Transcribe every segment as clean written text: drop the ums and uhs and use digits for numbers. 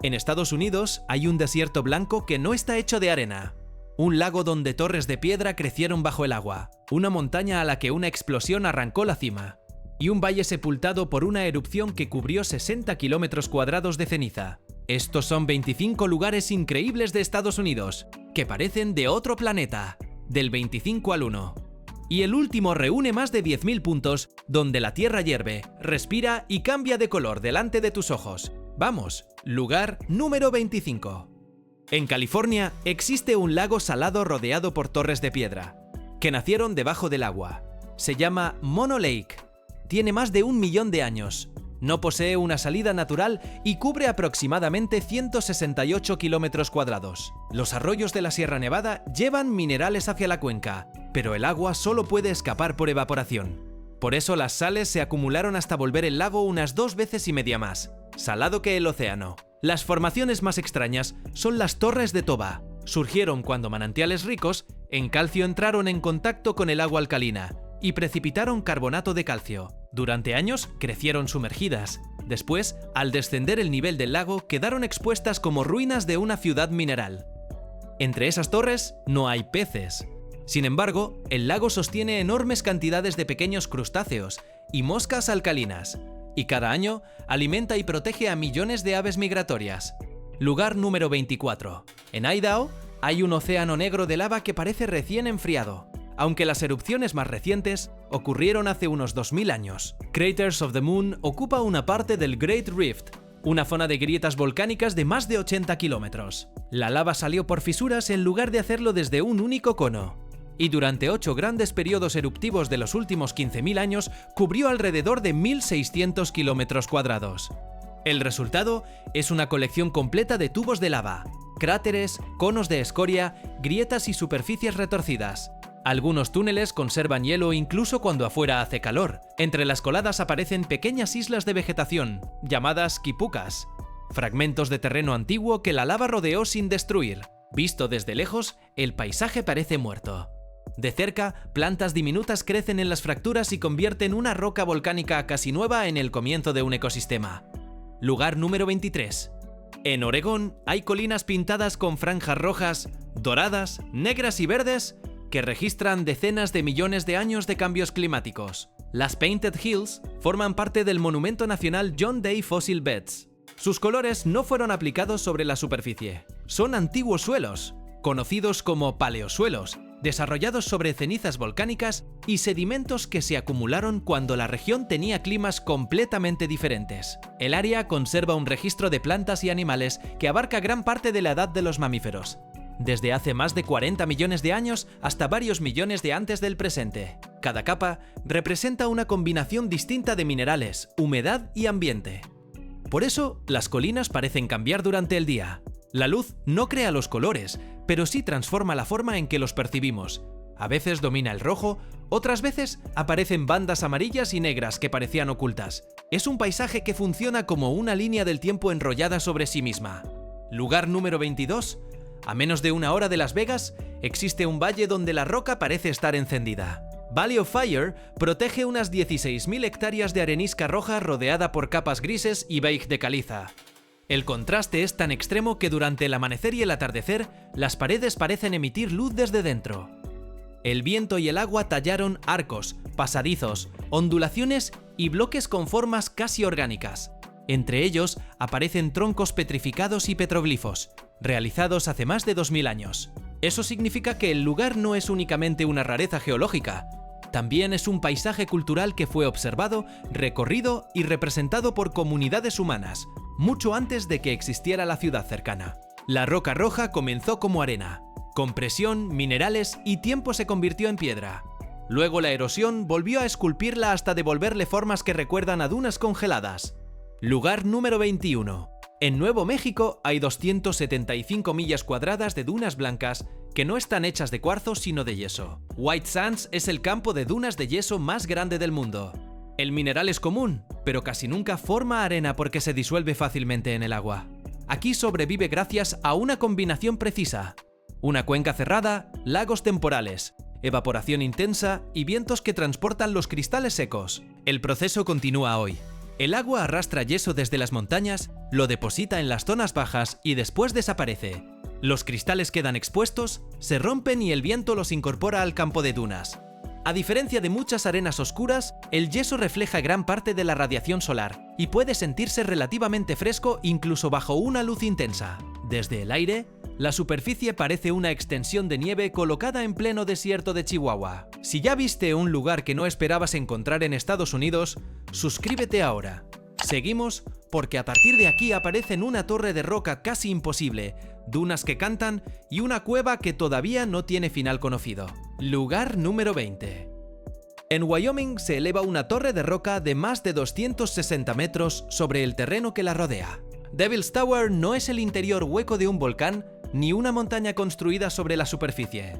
En Estados Unidos hay un desierto blanco que no está hecho de arena. Un lago donde torres de piedra crecieron bajo el agua. Una montaña a la que una explosión arrancó la cima. Y un valle sepultado por una erupción que cubrió 60 kilómetros cuadrados de ceniza. Estos son 25 lugares increíbles de Estados Unidos, que parecen de otro planeta, del 25 al 1. Y el último reúne más de 10.000 puntos, donde la tierra hierve, respira y cambia de color delante de tus ojos. Vamos, lugar número 25. En California existe un lago salado rodeado por torres de piedra, que nacieron debajo del agua. Se llama Mono Lake. Tiene más de 1 millón de años. No posee una salida natural y cubre aproximadamente 168 kilómetros cuadrados. Los arroyos de la Sierra Nevada llevan minerales hacia la cuenca, pero el agua solo puede escapar por evaporación. Por eso las sales se acumularon hasta volver el lago unas 2,5 veces más salado que el océano. Las formaciones más extrañas son las torres de Toba. Surgieron cuando manantiales ricos en calcio entraron en contacto con el agua alcalina y precipitaron carbonato de calcio. Durante años crecieron sumergidas. Después, al descender el nivel del lago, quedaron expuestas como ruinas de una ciudad mineral. Entre esas torres no hay peces. Sin embargo, el lago sostiene enormes cantidades de pequeños crustáceos y moscas alcalinas, y cada año alimenta y protege a millones de aves migratorias. Lugar número 24. En Idaho hay un océano negro de lava que parece recién enfriado, aunque las erupciones más recientes ocurrieron hace unos 2000 años. Craters of the Moon ocupa una parte del Great Rift, una zona de grietas volcánicas de más de 80 kilómetros. La lava salió por fisuras en lugar de hacerlo desde un único cono, y durante 8 grandes periodos eruptivos de los últimos 15.000 años cubrió alrededor de 1.600 kilómetros cuadrados. El resultado es una colección completa de tubos de lava, cráteres, conos de escoria, grietas y superficies retorcidas. Algunos túneles conservan hielo incluso cuando afuera hace calor. Entre las coladas aparecen pequeñas islas de vegetación, llamadas quipucas, fragmentos de terreno antiguo que la lava rodeó sin destruir. Visto desde lejos, el paisaje parece muerto. De cerca, plantas diminutas crecen en las fracturas y convierten una roca volcánica casi nueva en el comienzo de un ecosistema. Lugar número 23. En Oregón hay colinas pintadas con franjas rojas, doradas, negras y verdes que registran decenas de millones de años de cambios climáticos. Las Painted Hills forman parte del Monumento Nacional John Day Fossil Beds. Sus colores no fueron aplicados sobre la superficie. Son antiguos suelos, conocidos como paleosuelos, desarrollados sobre cenizas volcánicas y sedimentos que se acumularon cuando la región tenía climas completamente diferentes. El área conserva un registro de plantas y animales que abarca gran parte de la edad de los mamíferos, desde hace más de 40 millones de años hasta varios millones de antes del presente. Cada capa representa una combinación distinta de minerales, humedad y ambiente. Por eso, las colinas parecen cambiar durante el día. La luz no crea los colores, pero sí transforma la forma en que los percibimos. A veces domina el rojo, otras veces aparecen bandas amarillas y negras que parecían ocultas. Es un paisaje que funciona como una línea del tiempo enrollada sobre sí misma. Lugar número 22. A menos de 1 hora de Las Vegas, existe un valle donde la roca parece estar encendida. Valley of Fire protege unas 16.000 hectáreas de arenisca roja rodeada por capas grises y beige de caliza. El contraste es tan extremo que durante el amanecer y el atardecer, las paredes parecen emitir luz desde dentro. El viento y el agua tallaron arcos, pasadizos, ondulaciones y bloques con formas casi orgánicas. Entre ellos aparecen troncos petrificados y petroglifos, realizados hace más de 2000 años. Eso significa que el lugar no es únicamente una rareza geológica, también es un paisaje cultural que fue observado, recorrido y representado por comunidades humanas, mucho antes de que existiera la ciudad cercana. La roca roja comenzó como arena. Con presión, minerales y tiempo se convirtió en piedra. Luego la erosión volvió a esculpirla hasta devolverle formas que recuerdan a dunas congeladas. Lugar número 21. En Nuevo México hay 275 millas cuadradas de dunas blancas que no están hechas de cuarzo sino de yeso. White Sands es el campo de dunas de yeso más grande del mundo. El mineral es común, pero casi nunca forma arena porque se disuelve fácilmente en el agua. Aquí sobrevive gracias a una combinación precisa: una cuenca cerrada, lagos temporales, evaporación intensa y vientos que transportan los cristales secos. El proceso continúa hoy. El agua arrastra yeso desde las montañas, lo deposita en las zonas bajas y después desaparece. Los cristales quedan expuestos, se rompen y el viento los incorpora al campo de dunas. A diferencia de muchas arenas oscuras, el yeso refleja gran parte de la radiación solar y puede sentirse relativamente fresco incluso bajo una luz intensa. Desde el aire, la superficie parece una extensión de nieve colocada en pleno desierto de Chihuahua. Si ya viste un lugar que no esperabas encontrar en Estados Unidos, suscríbete ahora. Seguimos porque a partir de aquí aparecen una torre de roca casi imposible, dunas que cantan y una cueva que todavía no tiene final conocido. Lugar número 20. En Wyoming se eleva una torre de roca de más de 260 metros sobre el terreno que la rodea. Devil's Tower no es el interior hueco de un volcán ni una montaña construida sobre la superficie.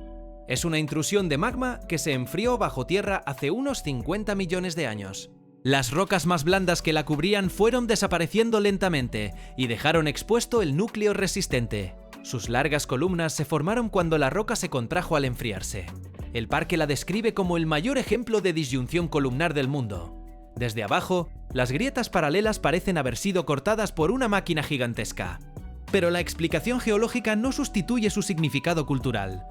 Es una intrusión de magma que se enfrió bajo tierra hace unos 50 millones de años. Las rocas más blandas que la cubrían fueron desapareciendo lentamente y dejaron expuesto el núcleo resistente. Sus largas columnas se formaron cuando la roca se contrajo al enfriarse. El parque la describe como el mayor ejemplo de disyunción columnar del mundo. Desde abajo, las grietas paralelas parecen haber sido cortadas por una máquina gigantesca. Pero la explicación geológica no sustituye su significado cultural.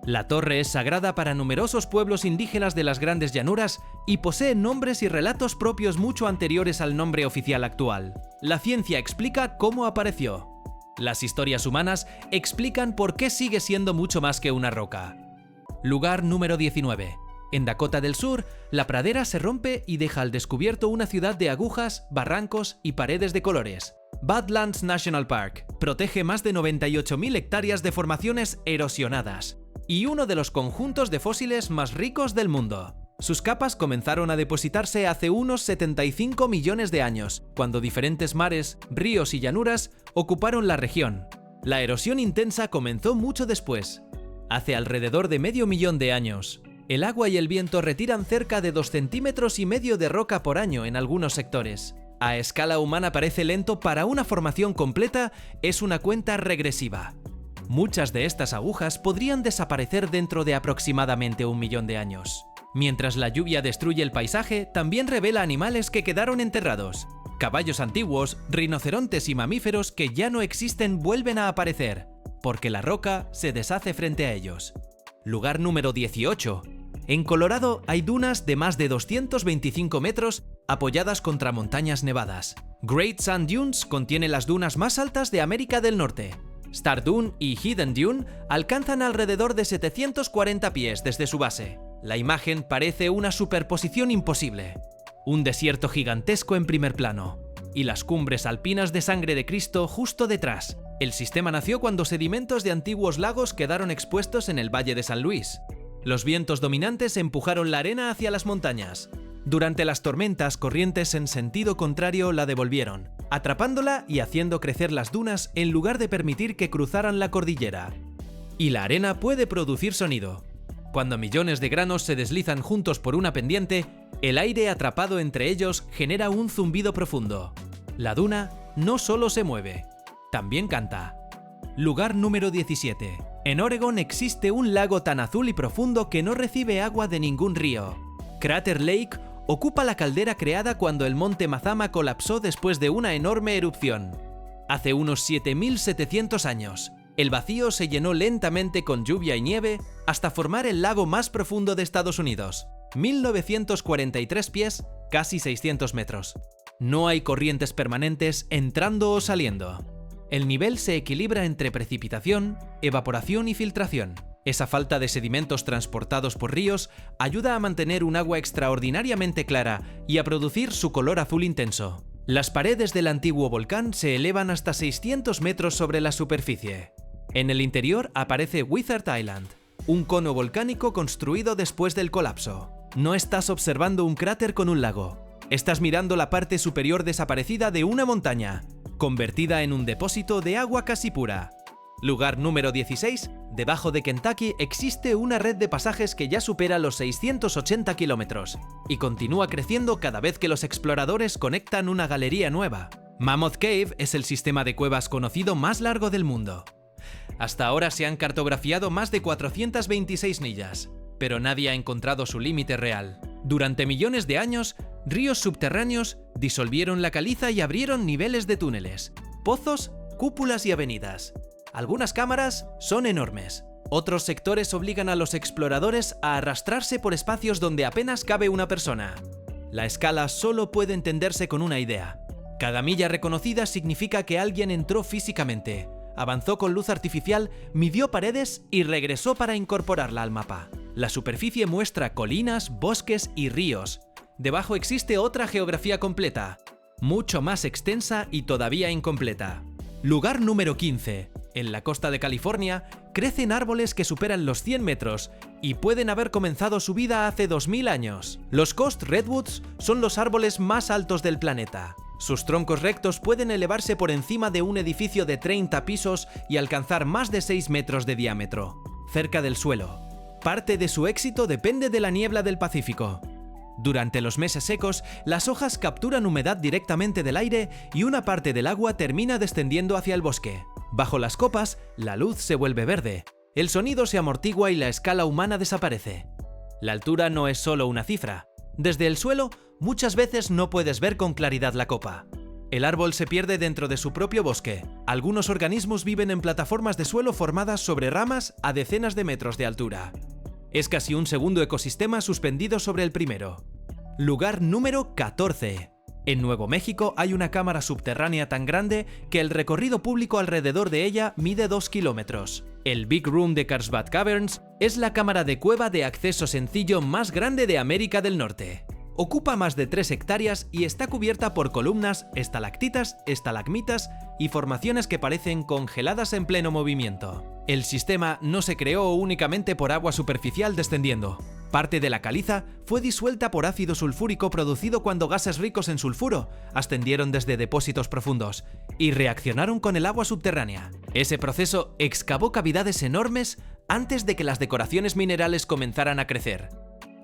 La torre es sagrada para numerosos pueblos indígenas de las Grandes Llanuras y posee nombres y relatos propios mucho anteriores al nombre oficial actual. La ciencia explica cómo apareció. Las historias humanas explican por qué sigue siendo mucho más que una roca. Lugar número 19. En Dakota del Sur, la pradera se rompe y deja al descubierto una ciudad de agujas, barrancos y paredes de colores. Badlands National Park protege más de 98.000 hectáreas de formaciones erosionadas y uno de los conjuntos de fósiles más ricos del mundo. Sus capas comenzaron a depositarse hace unos 75 millones de años, cuando diferentes mares, ríos y llanuras ocuparon la región. La erosión intensa comenzó mucho después. Hace alrededor de medio millón de años. El agua y el viento retiran cerca de 2,5 centímetros de roca por año en algunos sectores. A escala humana parece lento, para una formación completa es una cuenta regresiva. Muchas de estas agujas podrían desaparecer dentro de aproximadamente 1 millón de años. Mientras la lluvia destruye el paisaje, también revela animales que quedaron enterrados. Caballos antiguos, rinocerontes y mamíferos que ya no existen vuelven a aparecer, porque la roca se deshace frente a ellos. Lugar número 18. En Colorado hay dunas de más de 225 metros apoyadas contra montañas nevadas. Great Sand Dunes contiene las dunas más altas de América del Norte. Star Dune y Hidden Dune alcanzan alrededor de 740 pies desde su base. La imagen parece una superposición imposible. Un desierto gigantesco en primer plano y las cumbres alpinas de Sangre de Cristo justo detrás. El sistema nació cuando sedimentos de antiguos lagos quedaron expuestos en el Valle de San Luis. Los vientos dominantes empujaron la arena hacia las montañas. Durante las tormentas, corrientes en sentido contrario la devolvieron, atrapándola y haciendo crecer las dunas en lugar de permitir que cruzaran la cordillera. Y la arena puede producir sonido. Cuando millones de granos se deslizan juntos por una pendiente, el aire atrapado entre ellos genera un zumbido profundo. La duna no solo se mueve, también canta. Lugar número 17. En Oregon existe un lago tan azul y profundo que no recibe agua de ningún río. Crater Lake ocupa la caldera creada cuando el monte Mazama colapsó después de una enorme erupción. Hace unos 7.700 años, el vacío se llenó lentamente con lluvia y nieve hasta formar el lago más profundo de Estados Unidos. 1.943 pies, casi 600 metros. No hay corrientes permanentes entrando o saliendo. El nivel se equilibra entre precipitación, evaporación y filtración. Esa falta de sedimentos transportados por ríos ayuda a mantener un agua extraordinariamente clara y a producir su color azul intenso. Las paredes del antiguo volcán se elevan hasta 600 metros sobre la superficie. En el interior aparece Wizard Island, un cono volcánico construido después del colapso. No estás observando un cráter con un lago. Estás mirando la parte superior desaparecida de una montaña, convertida en un depósito de agua casi pura. Lugar número 16. Debajo de Kentucky existe una red de pasajes que ya supera los 680 kilómetros y continúa creciendo cada vez que los exploradores conectan una galería nueva. Mammoth Cave es el sistema de cuevas conocido más largo del mundo. Hasta ahora se han cartografiado más de 426 millas, pero nadie ha encontrado su límite real. Durante millones de años, Ríos subterráneos disolvieron la caliza y abrieron niveles de túneles, pozos, cúpulas y avenidas. Algunas cámaras son enormes. Otros sectores obligan a los exploradores a arrastrarse por espacios donde apenas cabe una persona. La escala solo puede entenderse con una idea. Cada milla reconocida significa que alguien entró físicamente, avanzó con luz artificial, midió paredes y regresó para incorporarla al mapa. La superficie muestra colinas, bosques y ríos. Debajo existe otra geografía completa, mucho más extensa y todavía incompleta. Lugar número 15. En la costa de California, crecen árboles que superan los 100 metros y pueden haber comenzado su vida hace 2000 años. Los Coast Redwoods son los árboles más altos del planeta. Sus troncos rectos pueden elevarse por encima de un edificio de 30 pisos y alcanzar más de 6 metros de diámetro, cerca del suelo. Parte de su éxito depende de la niebla del Pacífico. Durante los meses secos, las hojas capturan humedad directamente del aire y una parte del agua termina descendiendo hacia el bosque. Bajo las copas, la luz se vuelve verde, el sonido se amortigua y la escala humana desaparece. La altura no es solo una cifra. Desde el suelo, muchas veces no puedes ver con claridad la copa. El árbol se pierde dentro de su propio bosque. Algunos organismos viven en plataformas de suelo formadas sobre ramas a decenas de metros de altura. Es casi un segundo ecosistema suspendido sobre el primero. Lugar número 14. En Nuevo México hay una cámara subterránea tan grande que el recorrido público alrededor de ella mide 2 kilómetros. El Big Room de Carlsbad Caverns es la cámara de cueva de acceso sencillo más grande de América del Norte. Ocupa más de 3 hectáreas y está cubierta por columnas, estalactitas, estalagmitas y formaciones que parecen congeladas en pleno movimiento. El sistema no se creó únicamente por agua superficial descendiendo. Parte de la caliza fue disuelta por ácido sulfúrico producido cuando gases ricos en sulfuro ascendieron desde depósitos profundos y reaccionaron con el agua subterránea. Ese proceso excavó cavidades enormes antes de que las decoraciones minerales comenzaran a crecer.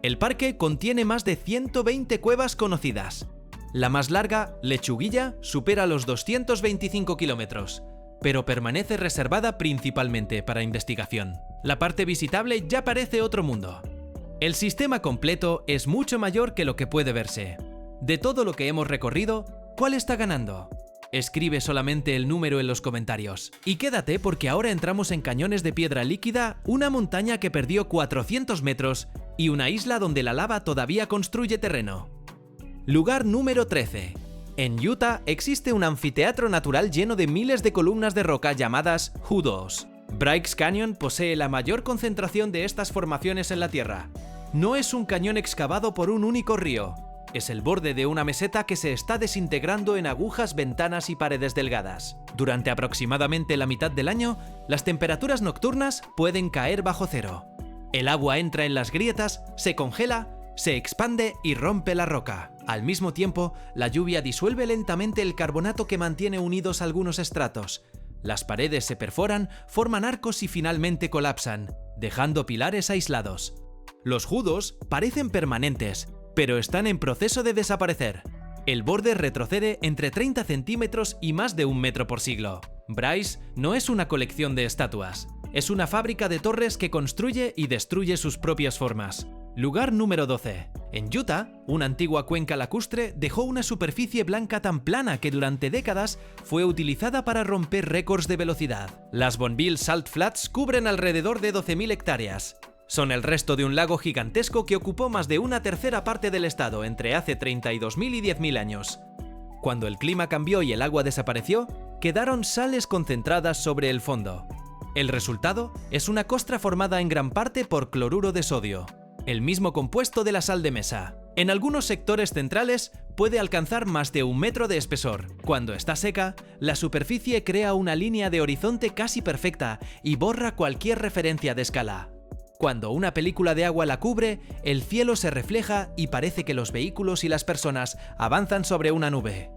El parque contiene más de 120 cuevas conocidas. La más larga, Lechuguilla, supera los 225 kilómetros, pero permanece reservada principalmente para investigación. La parte visitable ya parece otro mundo. El sistema completo es mucho mayor que lo que puede verse. De todo lo que hemos recorrido, ¿cuál está ganando? Escribe solamente el número en los comentarios. Y quédate porque ahora entramos en cañones de piedra líquida, una montaña que perdió 400 metros y una isla donde la lava todavía construye terreno. Lugar número 13. En Utah existe un anfiteatro natural lleno de miles de columnas de roca llamadas Hoodoos. Bryce Canyon posee la mayor concentración de estas formaciones en la Tierra. No es un cañón excavado por un único río. Es el borde de una meseta que se está desintegrando en agujas, ventanas y paredes delgadas. Durante aproximadamente la mitad del año, las temperaturas nocturnas pueden caer bajo cero. El agua entra en las grietas, se congela, se expande y rompe la roca. Al mismo tiempo, la lluvia disuelve lentamente el carbonato que mantiene unidos algunos estratos. Las paredes se perforan, forman arcos y finalmente colapsan, dejando pilares aislados. Los Hoodoos parecen permanentes, pero están en proceso de desaparecer. El borde retrocede entre 30 centímetros y más de 1 metro por siglo. Bryce no es una colección de estatuas, es una fábrica de torres que construye y destruye sus propias formas. Lugar número 12. En Utah, una antigua cuenca lacustre dejó una superficie blanca tan plana que durante décadas fue utilizada para romper récords de velocidad. Las Bonneville Salt Flats cubren alrededor de 12.000 hectáreas. Son el resto de un lago gigantesco que ocupó más de una tercera parte del estado entre hace 32.000 y 10.000 años. Cuando el clima cambió y el agua desapareció, quedaron sales concentradas sobre el fondo. El resultado es una costra formada en gran parte por cloruro de sodio, el mismo compuesto de la sal de mesa. En algunos sectores centrales puede alcanzar más de 1 metro de espesor. Cuando está seca, la superficie crea una línea de horizonte casi perfecta y borra cualquier referencia de escala. Cuando una película de agua la cubre, el cielo se refleja y parece que los vehículos y las personas avanzan sobre una nube.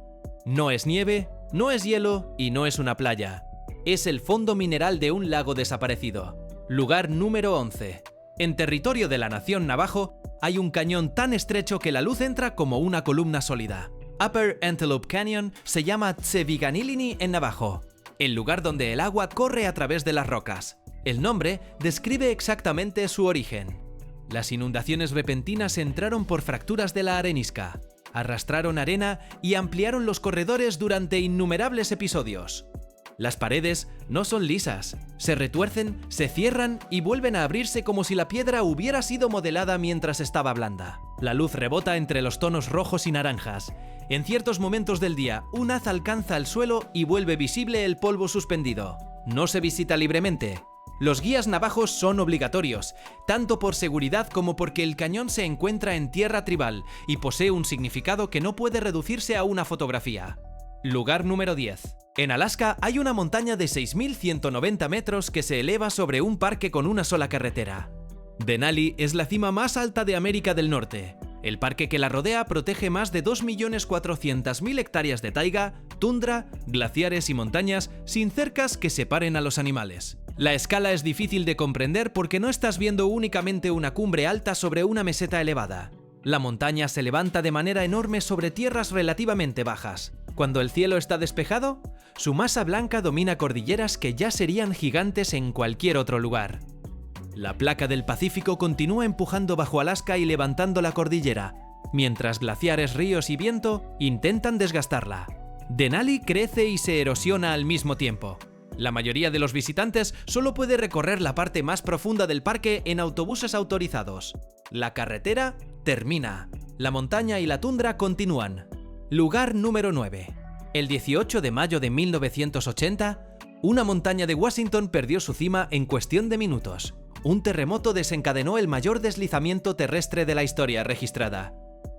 No es nieve, no es hielo y no es una playa. Es el fondo mineral de un lago desaparecido. Lugar número 11. En territorio de la nación Navajo, hay un cañón tan estrecho que la luz entra como una columna sólida. Upper Antelope Canyon se llama Tseviganilini en navajo, el lugar donde el agua corre a través de las rocas. El nombre describe exactamente su origen. Las inundaciones repentinas entraron por fracturas de la arenisca. arrastraron arena y ampliaron los corredores durante innumerables episodios. Las paredes no son lisas, se retuercen, se cierran y vuelven a abrirse como si la piedra hubiera sido modelada mientras estaba blanda. La luz rebota entre los tonos rojos y naranjas. En ciertos momentos del día, un haz alcanza el suelo y vuelve visible el polvo suspendido. No se visita libremente. Los guías navajos son obligatorios, tanto por seguridad como porque el cañón se encuentra en tierra tribal y posee un significado que no puede reducirse a una fotografía. Lugar número 10. En Alaska hay una montaña de 6.190 metros que se eleva sobre un parque con una sola carretera. Denali es la cima más alta de América del Norte. El parque que la rodea protege más de 2.400.000 hectáreas de taiga, tundra, glaciares y montañas sin cercas que separen a los animales. La escala es difícil de comprender porque no estás viendo únicamente una cumbre alta sobre una meseta elevada. La montaña se levanta de manera enorme sobre tierras relativamente bajas. Cuando el cielo está despejado, su masa blanca domina cordilleras que ya serían gigantes en cualquier otro lugar. La placa del Pacífico continúa empujando bajo Alaska y levantando la cordillera, mientras glaciares, ríos y viento intentan desgastarla. Denali crece y se erosiona al mismo tiempo. La mayoría de los visitantes solo puede recorrer la parte más profunda del parque en autobuses autorizados. La carretera termina. La montaña y la tundra continúan. Lugar número 9. El 18 de mayo de 1980, una montaña de Washington perdió su cima en cuestión de minutos. Un terremoto desencadenó el mayor deslizamiento terrestre de la historia registrada.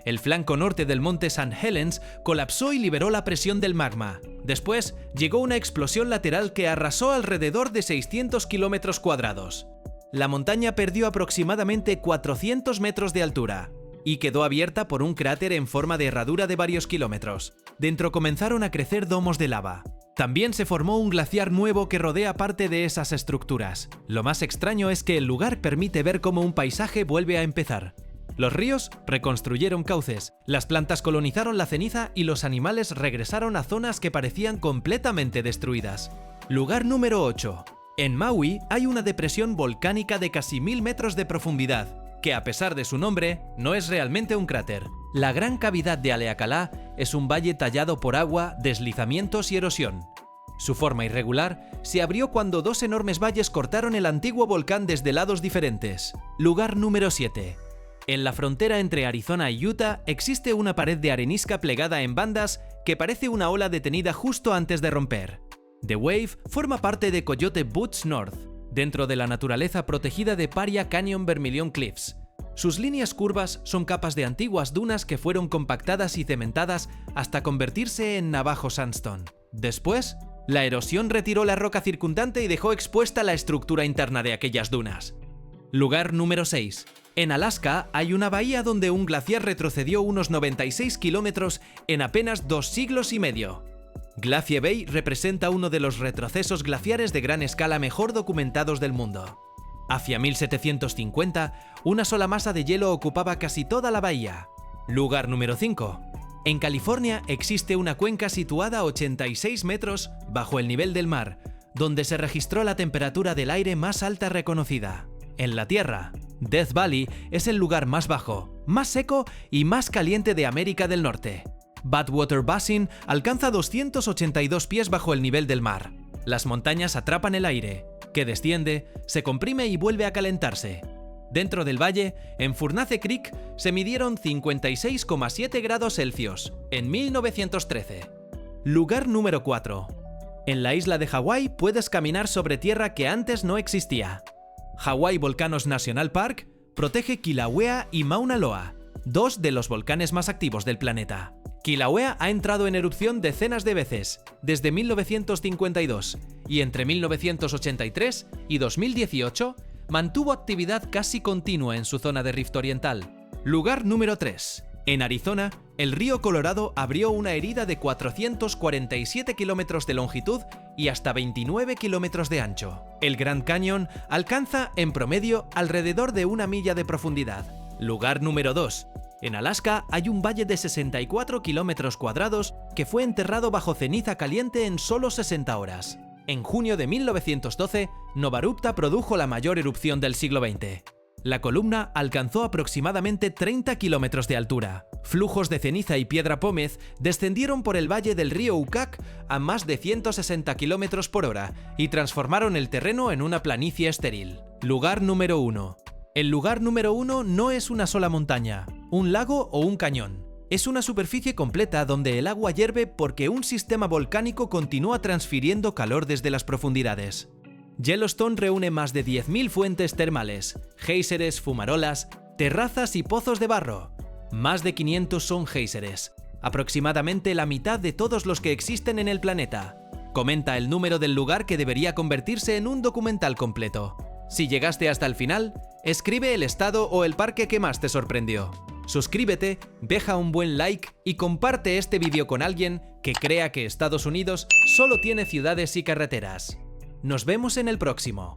El flanco norte del monte St. Helens colapsó y liberó la presión del magma. Después, llegó una explosión lateral que arrasó alrededor de 600 kilómetros cuadrados. La montaña perdió aproximadamente 400 metros de altura y quedó abierta por un cráter en forma de herradura de varios kilómetros. Dentro comenzaron a crecer domos de lava. También se formó un glaciar nuevo que rodea parte de esas estructuras. Lo más extraño es que el lugar permite ver cómo un paisaje vuelve a empezar. Los ríos reconstruyeron cauces, las plantas colonizaron la ceniza y los animales regresaron a zonas que parecían completamente destruidas. Lugar número 8. En Maui hay una depresión volcánica de casi 1000 metros de profundidad, que a pesar de su nombre, no es realmente un cráter. La gran cavidad de Haleakala es un valle tallado por agua, deslizamientos y erosión. Su forma irregular se abrió cuando dos enormes valles cortaron el antiguo volcán desde lados diferentes. Lugar número 7. En la frontera entre Arizona y Utah existe una pared de arenisca plegada en bandas que parece una ola detenida justo antes de romper. The Wave forma parte de Coyote Buttes North, dentro de la naturaleza protegida de Paria Canyon Vermilion Cliffs. Sus líneas curvas son capas de antiguas dunas que fueron compactadas y cementadas hasta convertirse en Navajo Sandstone. Después, la erosión retiró la roca circundante y dejó expuesta la estructura interna de aquellas dunas. Lugar número 6. En Alaska hay una bahía donde un glaciar retrocedió unos 96 kilómetros en apenas 2 siglos y medio. Glacier Bay representa uno de los retrocesos glaciares de gran escala mejor documentados del mundo. Hacia 1750, una sola masa de hielo ocupaba casi toda la bahía. Lugar número 5. En California existe una cuenca situada a 86 metros bajo el nivel del mar, donde se registró la temperatura del aire más alta reconocida. En la Tierra, Death Valley es el lugar más bajo, más seco y más caliente de América del Norte. Badwater Basin alcanza 282 pies bajo el nivel del mar. Las montañas atrapan el aire, que desciende, se comprime y vuelve a calentarse. Dentro del valle, en Furnace Creek, se midieron 56,7 grados Celsius en 1913. Lugar número 4. En la isla de Hawái puedes caminar sobre tierra que antes no existía. Hawaii Volcanoes National Park protege Kilauea y Mauna Loa, dos de los volcanes más activos del planeta. Kilauea ha entrado en erupción decenas de veces, desde 1952, y entre 1983 y 2018 mantuvo actividad casi continua en su zona de rift oriental. Lugar número 3. En Arizona, el río Colorado abrió una herida de 447 kilómetros de longitud y hasta 29 kilómetros de ancho. El Grand Canyon alcanza, en promedio, alrededor de 1 milla de profundidad. Lugar número 2. En Alaska hay un valle de 64 kilómetros cuadrados que fue enterrado bajo ceniza caliente en solo 60 horas. En junio de 1912, Nova Rupta produjo la mayor erupción del siglo XX. La columna alcanzó aproximadamente 30 kilómetros de altura. Flujos de ceniza y piedra pómez descendieron por el valle del río Ucak a más de 160 kilómetros por hora y transformaron el terreno en una planicie estéril. Lugar número 1. El lugar número 1 no es una sola montaña, un lago o un cañón. Es una superficie completa donde el agua hierve porque un sistema volcánico continúa transfiriendo calor desde las profundidades. Yellowstone reúne más de 10.000 fuentes termales, géiseres, fumarolas, terrazas y pozos de barro. Más de 500 son géiseres, aproximadamente la mitad de todos los que existen en el planeta. Comenta el número del lugar que debería convertirse en un documental completo. Si llegaste hasta el final, escribe el estado o el parque que más te sorprendió. Suscríbete, deja un buen like y comparte este vídeo con alguien que crea que Estados Unidos solo tiene ciudades y carreteras. Nos vemos en el próximo.